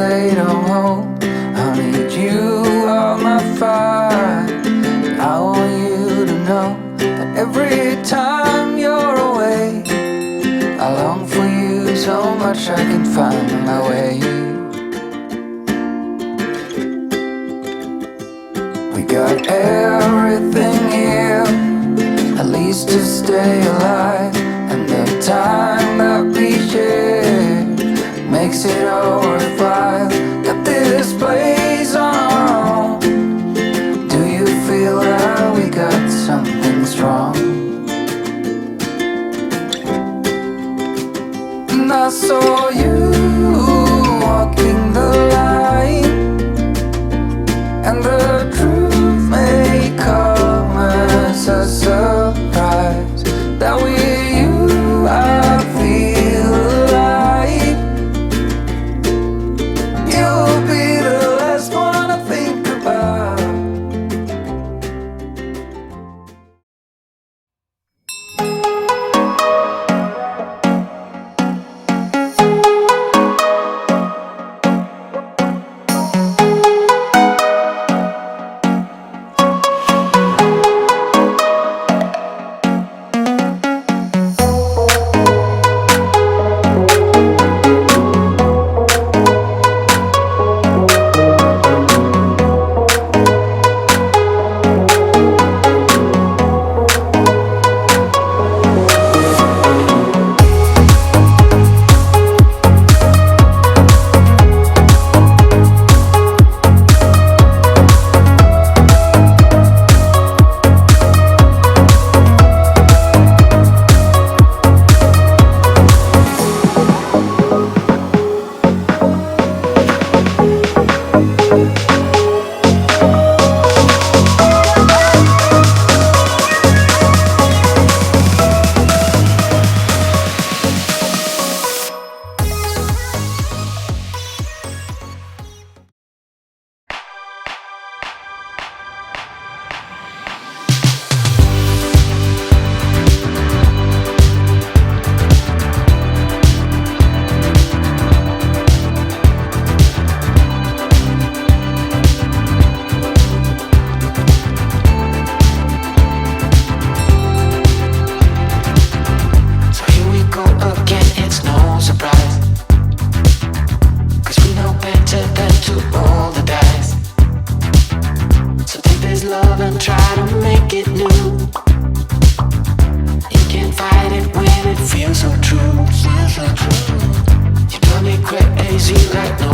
fade home. I need you on my fire. I want you to know that every time you're away, I long for you so much I can find my way. We got everything here, at least to stay alive. And the time that we share makes it all worthwhile. Got this place on our own. Do you feel that we got something strong? And I saw you walking the line, and the truth may come as a surprise that with you I feel alive. You'll be the last one I think about. Love and try to make it new. You can't fight it when it feels so true. You drive me crazy like no